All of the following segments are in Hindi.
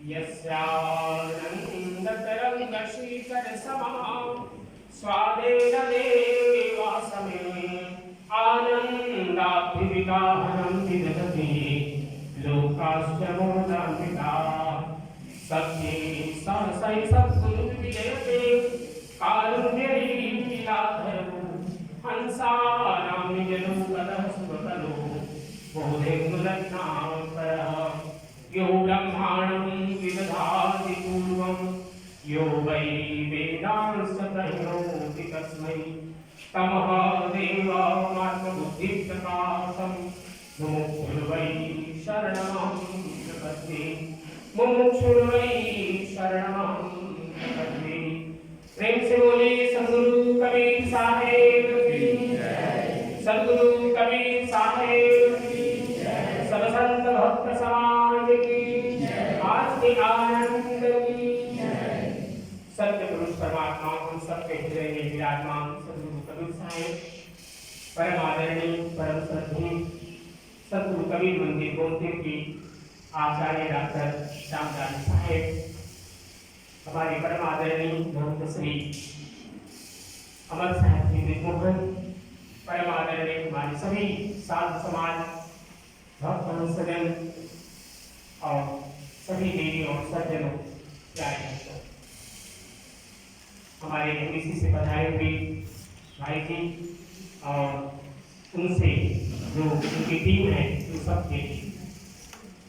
यस्यानन्दतरङ्गशीकरसमः स्वादेन देवासमे आनन्दाभिविगाहनं विदधति लोकाश्च मोदान्विताः। सत्ये सहसै सद्गुरुर्विजयते कारुण्यलीलाधरो हंसानां निजलोकतः सुखकरो बोधेन्दुलग्नापरः। यो ब्रह्माणं विदधाति पूर्वं यो वै वेदांश्च प्रणोति तस्मै तमः देवमात्मबुद्धिप्रकाशं मुमुक्षुर्वै शरणमहं प्रपद्ये मुमुक्षुर्वै शरणमहं प्रपद्ये। प्रेम से बोले सद्गुरु कबीर साहेब की जय। सद्गुरु कबीर साहेब की जय। सब संत भक्त समाज की जय। आज के आनंद की जय। सत्य पुरुष परमात्मा हम सबके हृदय में विराजमान सद्गुरु कबीर साहेब परम आदरणीय परम श्रद्धेय सद्गुरु कबीर मंदिर गोमतीर की आचार्य डॉक्टर श्यामदास साहेब, हमारे परम आदरणीय महंत श्री अमर साहेब जी मोहन, परम आदरणीय हमारे सभी साधु समाज भक्त सज्जन और सभी देवी और सज्जनों प्यारे हमारे एमबीसी से पधारे हुए भाई जी और उनसे जो उनकी टीम है उन सबके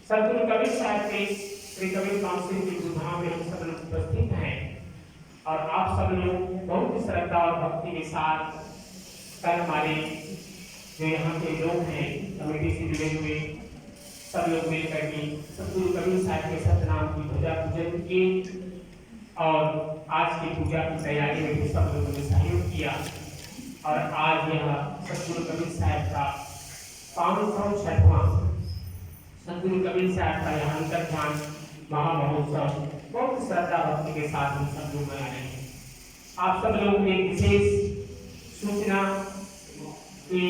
सद्गुरु कबीर साहब के श्री कबीर काउंसिल की धाम में हम सब लोग उपस्थित हैं और आप सब लोग बहुत ही श्रद्धा और भक्ति के साथ कल हमारे जो यहाँ के लोग हैं कमेटी से जुड़े हुए सब लोग मिलकर के सद्गुरु कबीर साहब के सतनाम की पूजा पूजन किए और आज की पूजा की तैयारी में भी सब लोगों ने सहयोग किया और आज यह सद्गुरु कबीर साहब का 506वां सद्गुरु कबीर साहब का यह अंतर्ध्यान महामहोत्सव बहुत श्रद्धा भक्ति के साथ हम सब लोग मना रहे हैं। आप सब लोग ने विशेष सूचना कि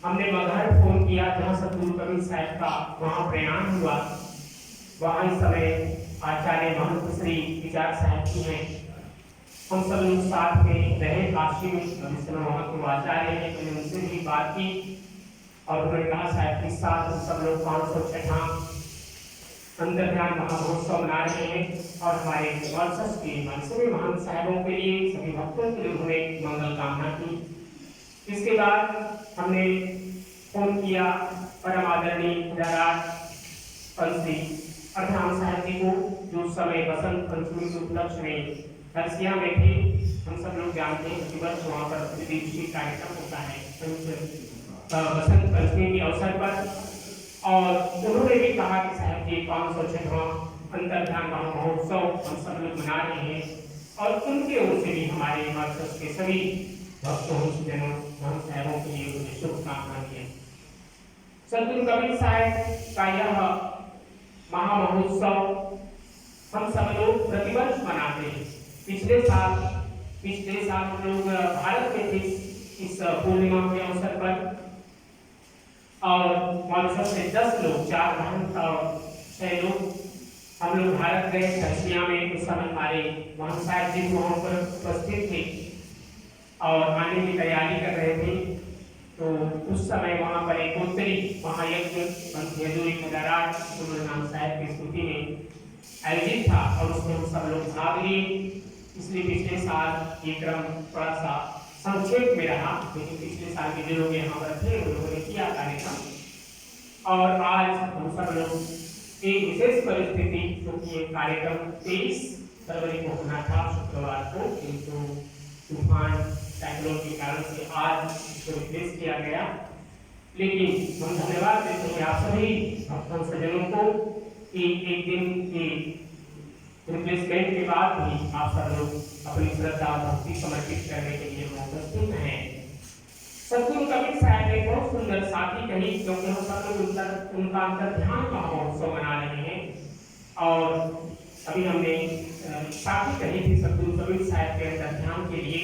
हमने मगहर फोन किया जहाँ सद्गुरु कबीर साहब का वहाँ प्रयाण हुआ, वहाँ इस समय आचार्य महंत श्री विचार साहब जी हैं। हम सब लोग साथ में रहे काशी में, इस समय वहाँ के आचार्य हैं, मैंने उनसे भी बात की और उन्होंने कहा साहब के साथ हम सब लोग 506वां अंतर्ध्यान महामहोत्सव मना रहे हैं और हमारे वर्षस के सभी महान साहबों के लिए सभी भक्तों के लिए उन्होंने मंगल कामना की। इसके बाद हमने फोन किया परम आदरणीय पंथी प्रधान साहब जी को जो समय बसंत पंचमी के उपलक्ष्य में हरसिया में थे। हम सब लोग जानते हैं कि वर्ष वहाँ पर प्रतिदिवसीय कार्यक्रम होता है बसंत पंचमी के अवसर पर और उन्होंने भी कहा कि साहब जी 506वां अंतर्ध्यान महामहोत्सव हम सब लोग मना रहे हैं और उनके ओर से भी हमारे वर्षस के सभी भक्तों जनों हम साहबों के लिए उन्हें शुभकामनाएं दी। सद्गुरु कबीर साहब का यह महामहोत्सव हम सब लोग प्रतिवर्ष मनाते हैं। पिछले साल हम लोग भारत में थे इस पूर्णिमा के अवसर पर और मॉरिशस से 10 लोग 4 बहन और 6 लोग हम लोग भारत गए रशिया में। उस समय हमारे मोहन साहब जी वहाँ पर उपस्थित थे और आने की तैयारी कर रहे थे। तो उस समय वहाँ पर एक उत्तरी महायज्ञ यदुरी मुदाराज नाम साहब की स्तुति में आयोजित था और उसमें हम सब लोग भाग लिए। इसलिए पिछले साल ये क्रम थोड़ा सा संक्षेप में रहा, लेकिन पिछले साल के जो लोग यहाँ पर थे उन लोगों ने किया कार्यक्रम और आज हम सब लोग एक विशेष परिस्थिति क्योंकि ये कार्यक्रम 23 फरवरी को होना था शुक्रवार को, किंतु तूफान साइक्लोन के कारण से आज इसको रिप्लेस किया गया। लेकिन हम धन्यवाद देते हैं आप सभी भक्तों सज्जनों को कि एक दिन की रिप्लेसमेंट के बाद भी आप सब लोग अपनी श्रद्धा भक्ति समर्पित करने के लिए उपस्थित हैं। सद्गुरु कबीर साहब ने बहुत सुंदर साथी कही क्योंकि हम सब लोग उनका अंतर्ध्यान महामहोत्सव मना रहे हैं और अभी हमने साथी कही थी सद्गुरु कबीर साहब के अंतर्ध्यान के लिए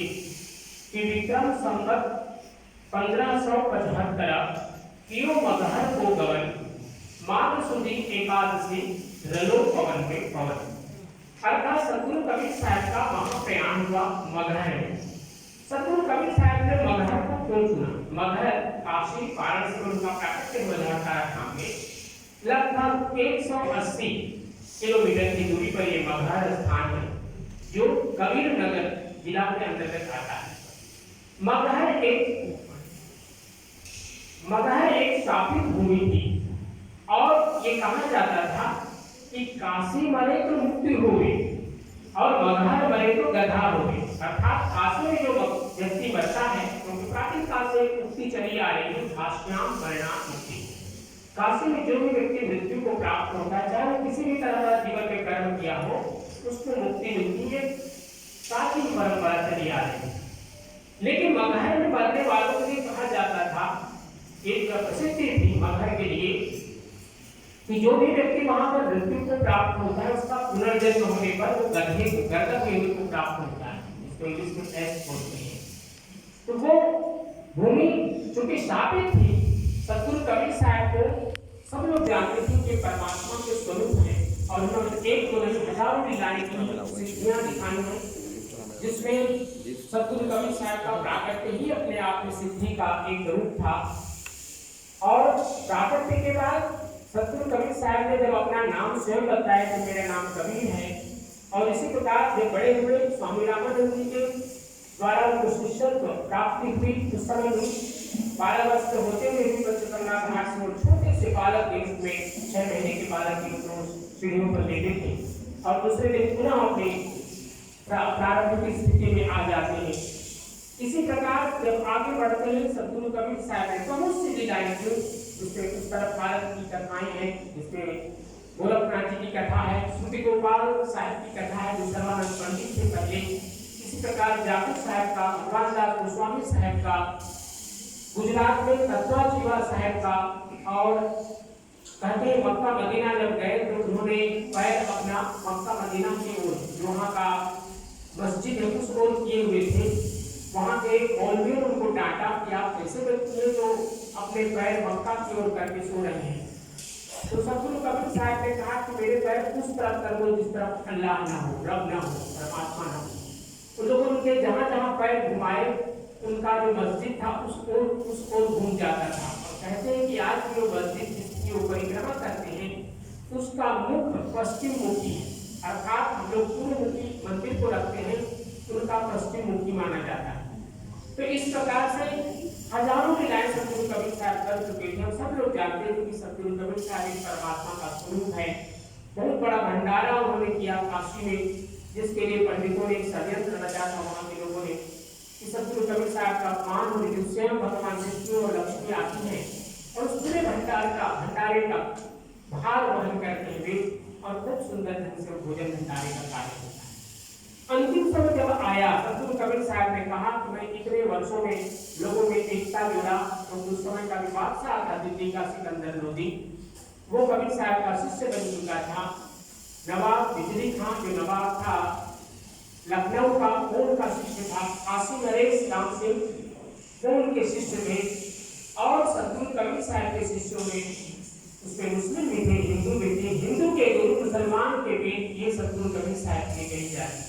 कि विक्रम संवत 1575 कियो मगहर को गवन माघ सुदी एकादशी रलो पवन में पवन। अर्थात सतगुरु कबीर साहब का महाप्रयाण हुआ मगहर में। सतगुरु कबीर साहब ने मगहर को क्यों चुना? मगहर काशी वाराणसी में उनका प्राकट्य हुआ झारखंड में लगभग 180 किलोमीटर की दूरी पर ये मगहर स्थान है, जो कबीर नगर जिला के अंतर्गत आता है। मगहर एक शापित भूमि थी और ये कहा जाता था कि काशी मरे तो मुक्ति हुई और मगहर मरे तो गधा हुई। अर्थात काशी में जो व्यक्ति मरता है क्योंकि प्राचीन काल से मुक्ति चली आ रही है, भाष्याम मरणात् मुक्ति। काशी में जो भी व्यक्ति मृत्यु को प्राप्त होता है, चाहे वो किसी भी तरह का जीवन में कर्म किया हो, उसको मुक्ति मिलती है। प्राचीन परंपरा चली आ रही है। लेकिन मगहर में मरने वालों के लिए कहा जाता था, एक प्रसिद्धि थी मगहर के लिए कि जो भी व्यक्ति वहां पर मृत्यु को प्राप्त होता है, उसका पुनर्जन्म होने पर वो गधे को गर्दन में को प्राप्त होता है, इसको इंग्लिश में एस बोलते हैं। तो वो भूमि चूंकि शापित थी, सतगुरु कबीर साहब को सब लोग जानते थे कि परमात्मा के स्वरूप है और उन्होंने एक हजारों लीलाएं की सिद्धियां दिखाई हैं, जिसमें सतगुरु कबीर साहब का प्राकट्य ही अपने आप में सिद्धि का एक रूप था। और प्राकट्य के बाद सतगुरु कबीर साहब ने जब अपना नाम स्वयं बताया कि मेरा नाम कबीर है, और इसी प्रकार जब बड़े हुए स्वामी रामानंद जी के द्वारा उनको शिष्यत्व प्राप्ति हुई, उस समय में 12 वर्ष के होते हुए भी पंचकन्या घाट से वो छोटे से बालक के रूप में 6 महीने के बालक के रूप में सीढ़ियों पर लेटे थे और दूसरे दिन पुनः अपने प्रारंभिक स्थिति में आ जाते हैं। इसी प्रकार जब आगे बढ़ते हैं, सतगुरु कबीर साहब ने बहुत सी लीलाएं की, जिसमें उस तरफ भारत की कथाएं हैं, जिसमें गोरखनाथ जी की कथा है, श्रुति गोपाल साहब की कथा है जो सर्वानंद पंडित से पहले, इसी प्रकार जाकुब साहब का, भगवान दास गोस्वामी साहब का, गुजरात में तत्वा जीवा साहब का, और कहते हैं मक्का मदीना जब गए तो उन्होंने पैर अपना मक्का मदीना की ओर, जो वहाँ का मस्जिद है उस ओर किए हुए थे। वहाँ के मौलवी ने उनको डांटा कि आप ऐसे व्यक्ति हैं जो अपने पैर मक्का की ओर करके सो रहे हैं। तो सतगुरु कबीर साहब ने कहा कि मेरे पैर उस तरफ कर दो जिस तरफ अल्लाह ना हो, रब ना हो, परमात्मा ना हो। तो लोग उनके जहाँ जहाँ पैर घुमाए, उनका जो मस्जिद था उस ओर घूम जाता था। और कहते हैं कि आज जो मस्जिद जिसकी वो परिक्रमा करते हैं, उसका मुख पश्चिम मुखी है, अर्थात हम लोग पूर्व मुखी मंदिर को रखते हैं, उनका पश्चिम मुखी माना जाता है। तो इस प्रकार से हजारों लीलाएं सतगुरु कबीर साहब कर चुके थे। हम सब लोग जानते हैं कि सतगुरु कबीर साहब एक परमात्मा का स्वरूप है। बहुत बड़ा भंडारा उन्होंने किया काशी में, जिसके लिए पंडितों ने एक षड्यंत्र रचा था वहाँ के लोगों ने कि सतगुरु कबीर साहब का अपमान होने के स्वयं भगवान विष्णु और लक्ष्मी आती है और उस पूरे भंडारे का भार वहन करते हुए और खूब सुंदर ढंग से भोजन भंडारे का कार्य होता है। अंतिम समय जब आया, सतगुरु कबीर साहब ने कहा कि मैं इतने वर्षों में लोगों में एकता जोड़ा, तो उस समय का भी बादशाह था दिल्ली का सिकंदर लोदी, वो कबीर साहब का शिष्य बन चुका था। नवाब बिजली खां जो नवाब था लखनऊ का, वो उनका शिष्य था। काशी नरेश राम सिंह वो उनके शिष्य थे, और सतगुरु कबीर साहब के शिष्यों में उसमें मुस्लिम भी थे, हिंदू भी थे। हिंदू के गुरु मुसलमान के बीच ये सतगुरु कबीर साहब की गई जाती।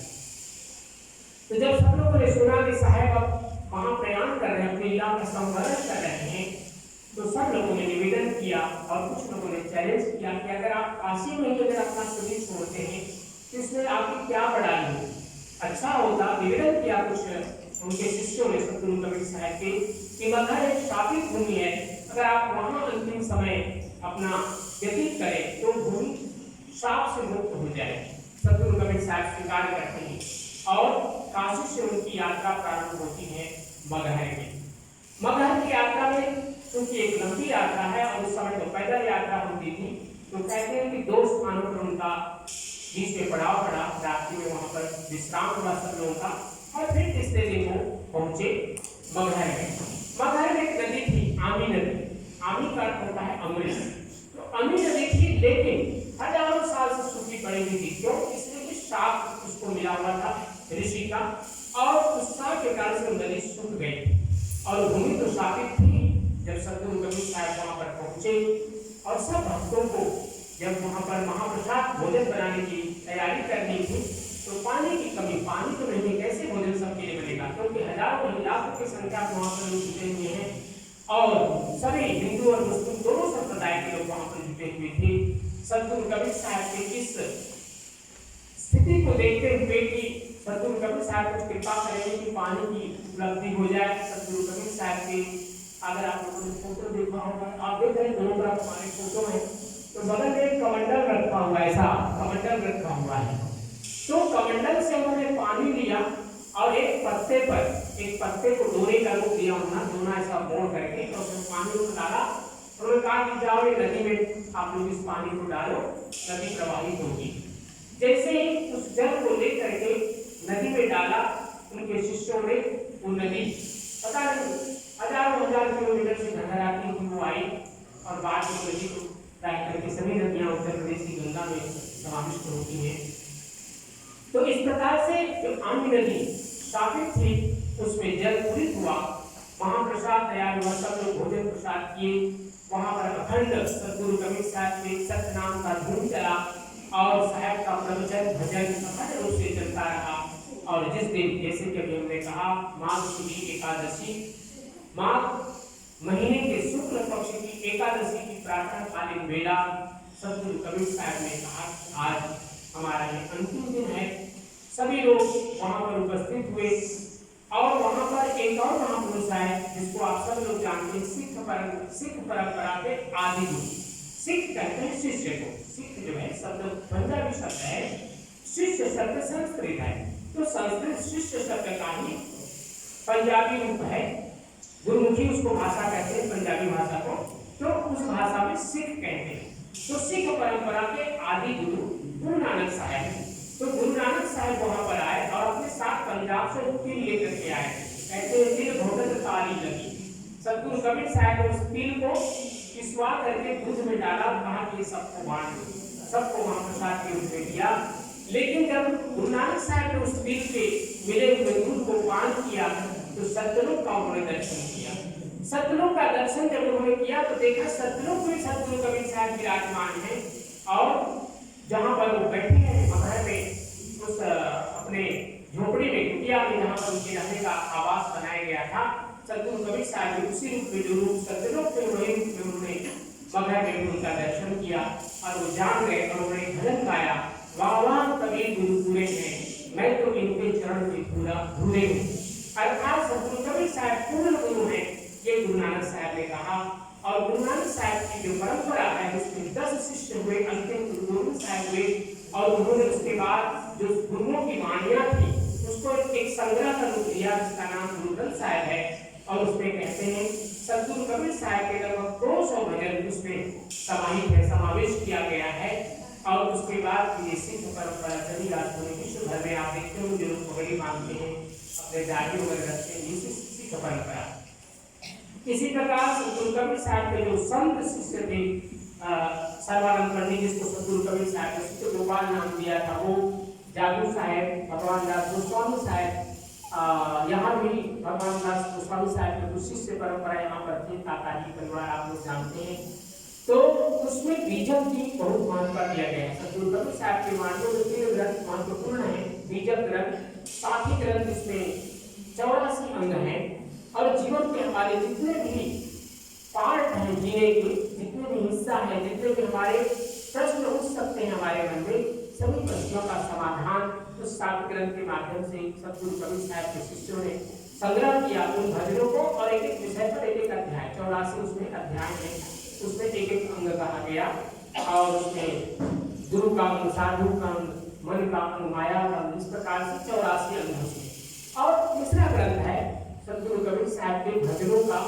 तो जब सब लोगों ने सुना कि साहब अब वहाँ प्रयाण कर रहे हैं, अपने लीला का संवरण कर रहे हैं, तो सब लोगों ने निवेदन किया और कुछ लोगों ने चैलेंज किया कि अगर आप काशी में ही अगर अपना शरीर छोड़ते हैं तो इसमें आपकी क्या बड़ाई हो, अच्छा होता। निवेदन किया कुछ उनके शिष्यों ने सतगुरु कबीर साहब के कि मगहर एक शापित भूमि है, अगर आप वहाँ अंतिम समय अपना व्यतीत करें तो भूमि शाप से मुक्त हो जाए। सतगुरु कबीर साहब स्वीकार करते हैं और काशी से उनकी यात्रा प्रारंभ होती है मगहर में। मगहर की यात्रा में क्योंकि एक लंबी यात्रा है और उस समय तो पैदल यात्रा होती थी, तो कहते हैं कि 2 स्थानों पर उनका बीच में पड़ाव पड़ा, रात्रि में वहां पर विश्राम हुआ सब लोगों का, और फिर तीसरे दिन वो पहुंचे मगहर में। मगहर में एक नदी थी, आमी नदी। आमी का अर्थ होता है अमृत। तो आमी नदी थी, लेकिन हजारों साल से सूखी पड़ी हुई थी। क्यों? इसलिए कि शाप उसको मिला हुआ था ऋषि का, और उस शाप के कारण से नदी सूख गई और भूमि तो शापित थी। जब सतगुरु कबीर साहब वहां पर पहुंचे और सब भक्तों को जब वहाँ पर महाप्रसाद भोजन बनाने की तैयारी करनी थी तो पानी की कमी, पानी तो नहीं, कैसे भोजन सबके लिए बनेगा, क्योंकि हजारों लाखों की संख्या में वहाँ पर लोग जुटे हुए हैं और सभी हिंदू और मुस्लिम दोनों संप्रदाय के लोग वहाँ पर जुटे हुए थे। सतगुरु कबीर साहब के इस स्थिति को देखते हुए कि सतगुरु कबीर साहब को कृपा करेंगे कि पानी की उपलब्धि हो जाए, सतगुरु कबीर साहब के, अगर आप लोगों ने फोटो देखा होगा, आप देख रहे हैं दोनों तरफ हमारे फोटो है, तो बगल में एक कमंडल रखा हुआ है, ऐसा कमंडल रखा हुआ है, तो कमंडल से उन्होंने पानी लिया और एक पत्ते को डोरे का रूप दिया, दोनों ऐसा मोड़ करके और उसमें पानी को डाला। उन्होंने कहा कि जाओ ये नदी में आप लोग इस पानी को डालो, नदी प्रवाहित होगी। जैसे ही उस जल को लेकर के नदी में डाला, उनके शिष्यों ने वो नदी पता नहीं हजारों किलोमीटर से गंगा आती थी, वो आई और बाद में नदी को ट्रैक करके सभी नदियां उत्तर प्रदेश की गंगा में समाविष्ट होती हैं। तो इस प्रकार से जो आम्र नदी स्थापित थी उसमें जल पूरित हुआ, महाप्रसाद तैयार हुआ, सब लोग भोजन प्रसाद किए। वहां पर अखंड सतगुरु कबीर साहब के सत्य नाम का धूम चला और साहब का प्रवचन भजन अखंड रूप से चलता रहा। और जिस दिन, जैसे कि अभी हमने कहा, माघ शुक्ल एकादशी, माघ महीने के शुक्ल पक्ष की एकादशी की प्रातः कालीन बेला, सतगुरु कबीर साहब ने कहा आज हमारा ये अंतिम दिन है। सभी लोग वहां पर उपस्थित हुए और वहां पर एक और महापुरुष आए जिसको आप सब लोग जानते हैं, सिख परंपरा के आदि गुरु। सिख कहते हैं शिष्य को, सिख जो है शब्द पंजाबी शब्द है, शिष्य शब्द संस्कृत है, तो संस्कृत शिष्य शब्द का ही पंजाबी रूप है। गुरुमुखी उसको भाषा कहते हैं, पंजाबी भाषा को, तो उस भाषा में सिख कहते हैं। तो सिख परंपरा के आदि गुरु गुरु नानक साहब, तो गुरु नानक साहब वहां पर आए और अपने साथ पंजाब से तिल लेकर के आए। कहते हैं तिल भोगत ताली लगी। सतगुरु कबीर साहब ने उस तिल को पिसवा करके दूध में डाला, कहा कि सबको बांट दो, सबको महाप्रसाद के रूप में दिया। लेकिन जब गुरु नानक साहब ने उस तिल के मिले हुए दूध को पान किया तो सतलोक का उन्होंने दर्शन किया। सतलोक का दर्शन जब उन्होंने किया तो देखा सतलोक में सतगुरु कबीर साहब विराजमान है और जहाँ पर वो बैठे हैं मगहर में, उस अपने झोपड़ी में, कुटिया में, जहाँ पर उनके रहने का आवास बनाया गया था, सतगुरु कबीर साहब ने उसी रूप में, जो रूप सतलोक में, वही रूप में उन्होंने मगहर में उनका दर्शन किया और वो जान गए और उन्होंने भजन गाया, वाह वाह कबीर गुरु पूरे हैं, मैं तो इनके चरण में धूले हूँ। अर्थात सतगुरु कबीर साहब पूर्ण गुरु हैं, ये गुरु नानक साहब ने कहा। और गुरु नानक साहब की जो परंपरा है उसमें 10 शिष्य हुए, अंतिम गुरु गोविंद साहब हुए और उन्होंने उसके बाद जो गुरुओं की वाणियां थी उसको एक संग्रह का रूप दिया जिसका नाम गुरु ग्रंथ साहब है। और उसमें कहते हैं सतगुरु कबीर साहब के लगभग 200 भजन उसमें समाहित है, समावेश किया गया है। और उसके बाद ये सिख परंपरा चली आज पूरे विश्व भर में। आप देखते हो जो लोग पगड़ी बांधते हैं, अपने दाढ़ी वगैरह रखते हैं, ये सिख परंपरा। इसी प्रकार सतगुरु कबीर साहब के जो संत शिष्य थे, सर्वानंद पंडित जिसको सतगुरु कबीर साहब ने शिष्य गोपाल नाम दिया था, वो जादू साहब, भगवान दास गोस्वामी साहब, यहाँ भी भगवान दास गोस्वामी साहब के कुछ शिष्य परंपरा यहाँ पर थी, काकाजी परिवार आप लोग जानते हैं। तो उसमें बीजक की बहुत महत्व दिया गया है। सतगुरु कबीर साहब के मानव में 3 ग्रंथ महत्वपूर्ण है, बीजक ग्रंथ, साथी ग्रंथ, इसमें 84 अंग हैं और जीवन के हमारे जितने भी पार्ट हैं, जीने के जितने भी हिस्सा है, जितने भी हमारे प्रश्न उठ सकते हैं हमारे मन में, सभी प्रश्नों का समाधान उस साथी ग्रंथ के माध्यम से सतगुरु कबीर साहब के शिष्यों ने संग्रह किया उन भजनों को। और एक एक विषय पर एक एक अध्याय, 84 उसमें अध्याय है, उसमें एक एक अंग कहा गया और उसमें गुरु का अंग, साधु का अंग, मन का अंग, माया का अंग, इस प्रकार से 84 अंग होते हैं। और तीसरा ग्रंथ है सतगुरु कबीर साहब के भजनों का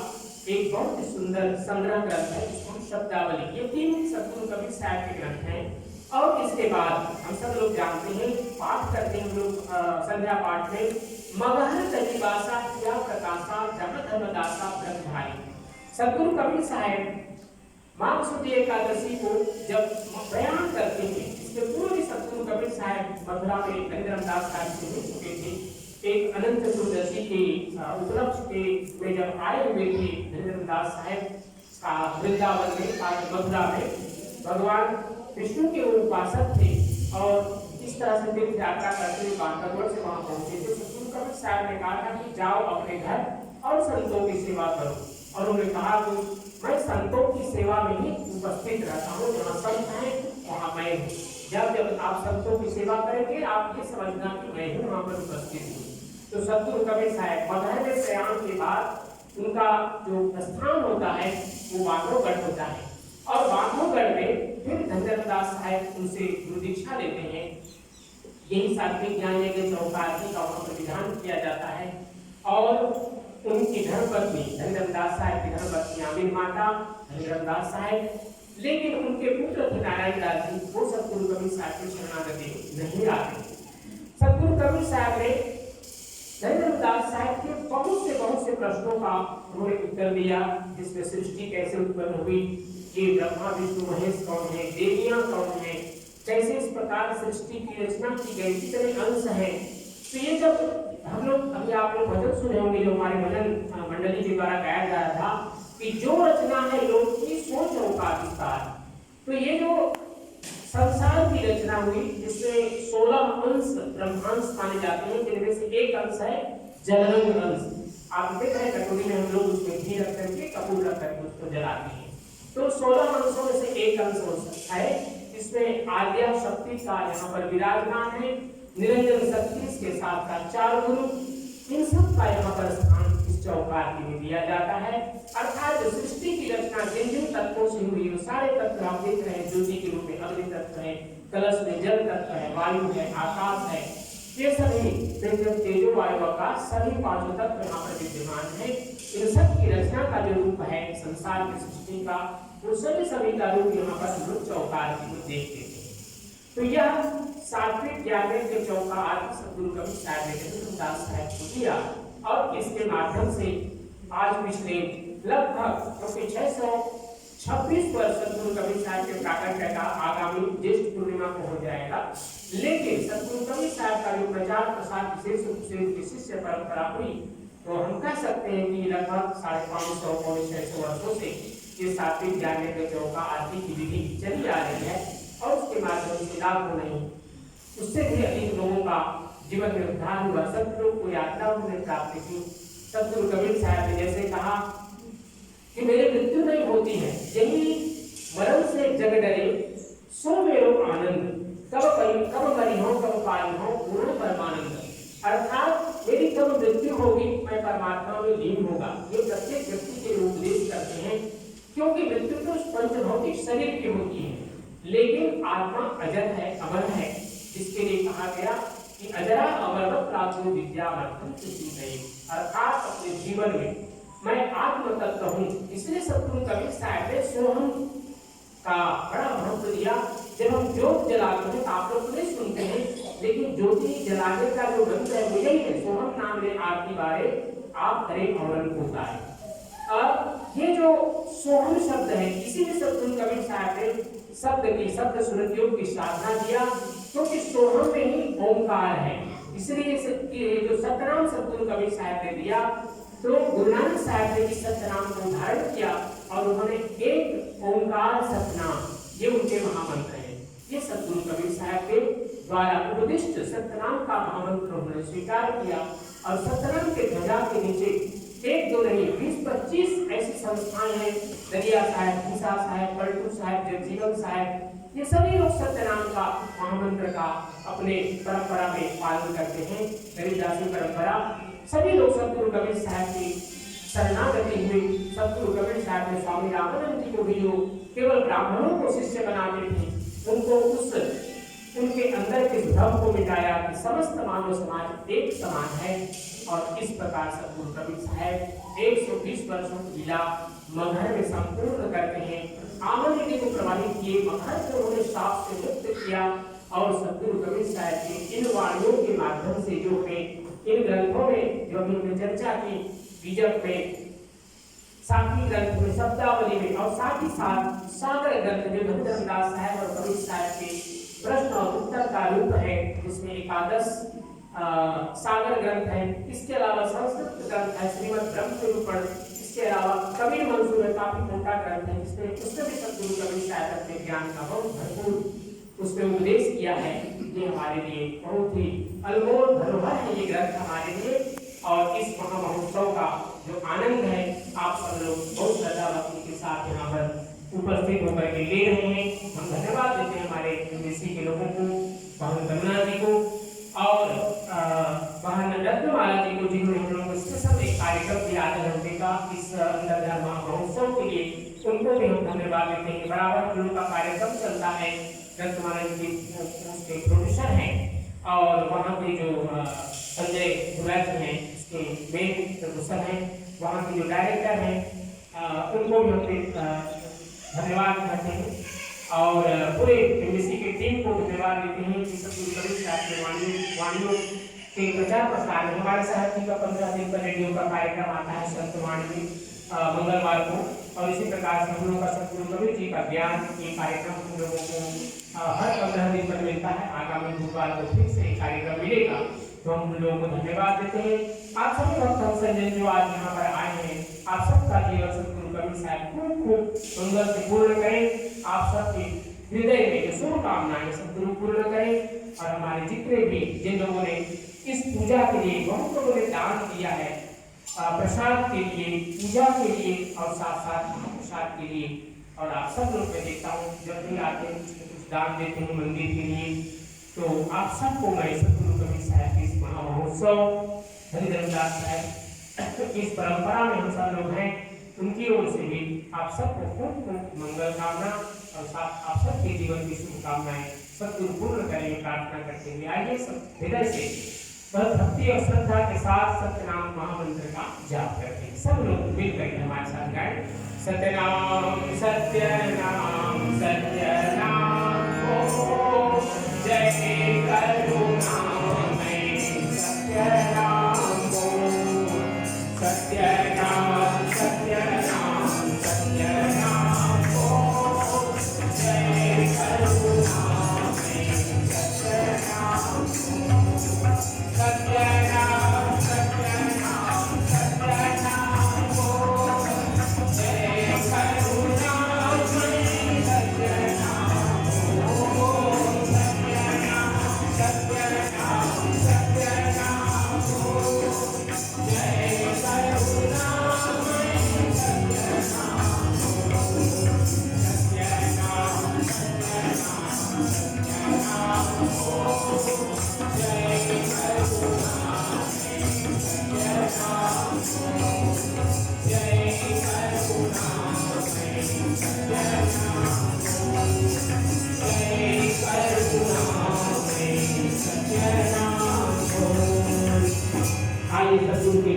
एक बहुत ही सुंदर संग्रह ग्रंथ है जिसको शब्दावली। ये 3 सतगुरु कबीर साहब के ग्रंथ हैं। और इसके बाद हम सब लोग जानते हैं, पाठ करते हैं लोग संध्या पाठ में, मगहर तजीबासा किया प्रकाशा जगत धर्मदासा ब्रह्मधारी। सतगुरु कबीर साहब माघ शुक्ल एकादशी को जब बयान करते हैं, इसके पूर्व सतगुरु कबीर साहब मथुरा में हरिधर्मदास साहब से मिल चुके थे। एक अनंत चतुर्दशी के उपलक्ष्य के में जब आए हुए थे हरिधर्मदास साहब का वृंदावन में, मथुरा में, भगवान विष्णु के वो उपासक थे और इस तरह से तीर्थ यात्रा करते हुए बांधवगढ़ से वहां पहुंचे थे। सतगुरु कबीर साहब ने कहा था कि जाओ अपने घर और संतों की सेवा करो, और उन्होंने कहा कि मैं संतों की सेवा में ही उपस्थित रहता हूँ, जहाँ संत हैं वहाँ मैं हूँ। जब जब आप संतों की सेवा करेंगे आप ये समझना कि मैं ही वहाँ पर उपस्थित हूँ। तो सतगुरु कबीर साहब मगहर में प्रयाण के बाद उनका जो प्रस्थान होता है वो बांधवगढ़ होता है, और बांधवगढ़ में फिर धनराज साहब उनसे गुरु दीक्षा लेते हैं। यही सात्विक ज्ञान के चौपाती का वहाँ पर विधान किया जाता है, और उनकी धर्मपत्नी धनराज साहब की धर्मपत्नी आमिर माता धनराज साहब, लेकिन उनके पुत्र थे नारायण दास जी, वो सतगुरु कबीर साहब के शरणागति नहीं आते। सतगुरु कबीर साहब ने धनराज साहब के बहुत से प्रश्नों का उन्होंने उत्तर दिया, जिसमें सृष्टि कैसे उत्पन्न हुई, ये ब्रह्मा विष्णु महेश कौन है, देवियां कौन है, कैसे इस प्रकार सृष्टि की रचना की गई, कितने अंश हैं। तो ये जब हम लोग अभी आप लोग भजन सुने होंगे जो हमारे भजन मंडली के द्वारा गाया जा रहा था कि जो रचना है लोग की सोच और का विस्तार, तो ये जो संसार की रचना हुई जिसमें 16 अंश ब्रह्मांश माने जाते हैं, जिनमें से एक अंश है जलरंग अंश। आप देख रहे हैं कटोरी में हम लोग उसमें घी रख करके कपूर रख करके उसको जलाते हैं, तो 16 अंशों में से एक अंश हो सकता है। इसमें आद्या शक्ति का यहाँ पर विराजमान है, निरंजन शक्ति के साथ का 4 गुरु, इन सब का यहाँ पर स्थान इस चौपाल में दिया जाता है। अर्थात सृष्टि की रचना जिन जिन तत्वों से हुई है सारे तत्व आप देख रहे हैं, ज्योति के रूप में अग्नि तत्व है, कलश में जल तत्व है, वायु है, आकाश है, ये सभी तेजो वायु आकाश सभी 5 तत्व यहाँ पर विद्यमान है। इन सब की रचना का जो रूप है संसार की सृष्टि का, वो सभी का रूप यहाँ पर हम लोग चौकार की देखते हैं। तो यह सात्विक ज्ञान के चौकार सतगुरु कबीर साहब ने धनराज साहब को दिया, और इसके माध्यम से आज पिछले लगभग 626 वर्ष सतगुरु कबीर साहब के प्राकट्य का आगामी ज्येष्ठ पूर्णिमा को हो जाएगा। लेकिन सतगुरु कबीर साहब का जो प्रचार प्रसार विशेष रूप से शिष्य परंपरा हुई, तो हम कह सकते हैं कि लगभग 550-600 वर्षों से ये सात्विक ज्ञान के चौका आरती की विधि चली आ रही है, और उसके माध्यम से लाखों नहीं उससे भी अधिक लोगों का जीवन में उद्धार हुआ, सतगुरु को यात्रा उन्होंने प्राप्त की। सतगुरु कबीर साहब ने जैसे कहा कि मेरी मृत्यु नहीं होती है, यही मरण से जग डरे सो मेरो आनंद, कब मरी हो कब पाई हो पूर्ण परमानंद। अर्थात मेरी कब मृत्यु होगी, मैं परमात्मा में लीन होगा, ये प्रत्येक व्यक्ति के उपदेश करते हैं, क्योंकि मृत्यु तो पंचभौतिक शरीर की होती है, लेकिन आत्मा अजर है, अमर है, जिसके लिए कहा गया कि अजरा अमर प्राप्त विद्यावर्थम नहीं। अर्थात अपने जीवन में मैं आत्म तत्व हूँ। इसलिए सतगुरु कबीर साहब ने सोहम का बड़ा महत्व दिया। जब हम ज्योत जलाते हैं, आप लोग नहीं सुनते हैं, लेकिन ज्योति जलाने का जो मंत्र है वो यही है, सोहम नाम ले आरती बारे आप करे औरन को गाए। अब ये जो सोहम शब्द है, इसी में सतगुरु कबीर साहब ने शब्द सुरतियों की साधना किया, क्योंकि सोहम में ही ओंकार है। इसलिए जो सतनाम सतगुरु कबीर साहब ने दिया, तो गुरु नानक साहब ने इस सतनाम को धारण किया और उन्होंने एक ओंकार सतनाम, ये उनके महामंत्र है। ये सतगुरु कबीर साहब के द्वारा उपदिष्ट सतनाम का महामंत्र उन्होंने स्वीकार किया, और सतनाम के ध्वजा के नीचे 1-2 नहीं 20-25 ऐसी संस्थाएं हैं, दरिया साहब, खीसा साहब, पलटू साहब, जगजीवन साहब, ये सभी लोग सत्यनाम का महामंत्र का अपने परंपरा में पालन करते हैं। गरीबदासी परंपरा सभी लोग सतगुरु कबीर साहब की शरणागति हुई। सतगुरु कबीर साहब ने स्वामी रामानंद जी को भी जो केवल ब्राह्मणों को शिष्य बनाते थे, उनको उनके अंदर के भ्रम को मिटाया कि समस्त मानव समाज एक समान है। और इस प्रकार सतगुरु कबीर साहब 120 वर्षों की लीला मगहर में संपूर्ण करते हैं। आमन नदी को प्रवाहित किए, मगहर को उन्होंने शाप से मुक्त किया, और सतगुरु कबीर साहब की इन वाणियों के माध्यम से जो हमें इन ग्रंथों में जो अभी हमने चर्चा की, बीजक में, साखी ग्रंथ में, शब्दावली में, और साथ ही साथ सागर ग्रंथ जो धनराज साहब और कबीर साहब के प्रश्न और उत्तर का रूप है, जिसमें एकादश सागर ग्रंथ है। इसके अलावा संस्कृत ग्रंथ है श्रीमद् ब्रह्मनिरूपण, इसके अलावा कबीर मंसूर है, काफी मोटा ग्रंथ है, उसमें भी सदगुरु कबीर साहब अपने ज्ञान का बहुत भरपूर उसमें उपदेश किया है। ये हमारे लिए बहुत ही अनमोल धरोहर है ये ग्रंथ हमारे लिए। और इस महामहोत्सव का जो आनंद है आप सब लोग बहुत श्रद्धा भक्ति के साथ यहाँ पर उपस्थित होकर के ले रहे हैं। हम धन्यवाद देते हैं हमारे एमबीसी के लोगों को, बहन करुणा जी को और बहन रत्नमाला जी को, जिन्होंने हम लोगों को स्पेशल एक कार्यक्रम दिया आधा घंटे का इस अंतर्धान महोत्सव के लिए, उनको भी हम धन्यवाद देते हैं। बराबर हम लोग का कार्यक्रम चलता है, रत्नमाला जी के प्रोड्यूसर हैं और वहाँ पे जो संजय दुराज हैं उसके मेन प्रोड्यूसर हैं, वहाँ के जो डायरेक्टर हैं उनको भी हम धन्यवाद करते हैं और पूरे एमबीसी की टीम को धन्यवाद देते हैं कि सदगुरु कबीर साहब के वाणियों के प्रचार प्रसार में हमारे साहब जी का 15 दिन पर रेडियो का कार्यक्रम आता है संत वाणी मंगलवार को, और इसी प्रकार से हम लोगों का सदगुरु कबीर जी का ज्ञान ये कार्यक्रम हम लोगों को हर 15 दिन पर मिलता है। आगामी बुधवार को फिर से कार्यक्रम मिलेगा, तो हम लोगों को धन्यवाद देते हैं। आप सभी भक्त संजन जो आज यहाँ पर आए हैं, आप सबका जीवन सदगुरु कबीर साहब खूब सुंदर से पूर्ण करें। आप सबके हृदय में जो शुभकामनाएं सदगुरु पूर्ण करें, और हमारे जितने भी जिन लोगों ने इस पूजा के लिए बहुत लोगों ने दान दिया है, प्रसाद के लिए, पूजा के लिए और साथ साथ महाप्रसाद के लिए, और आप सब लोग मैं देखता हूँ जब भी आते हैं कुछ दान देते हैं मंदिर के लिए, तो आप सबको मैं सदगुरु कबीर साहब के इस महामहोत्सव हरिधर्मदास साहब इस परंपरा में हम सब लोग हैं, उनकी ओर से भी आप सबको खूब मंगल कामना और साथ आप सबके जीवन की शुभकामनाएं सदगुरु पूर्ण करेंगे प्रार्थना करते हुए आइए सब हृदय से बहुत भक्ति और श्रद्धा के साथ सत्यनाम महामंत्र का जाप करते हैं। सब लोग मिलकर हमारे साथ गाएं, सत्यनाम सत्यनाम सत्यनाम ओम जय करुणामय सत्यनाम ओम सत्यनाम सत्यनाम सत्यनाम ओम जय करुणामय सत्यनाम सत्यनाम सत्यनाम सत्यनाम ओम जय करुणामय सत्यनाम ओम सत्यनाम सत्यनाम सत्यनाम ओम जय करुणामय सत्यनाम ओम सत्यनाम सत्यनाम सत्यनाम ओम आइए सदगुरु के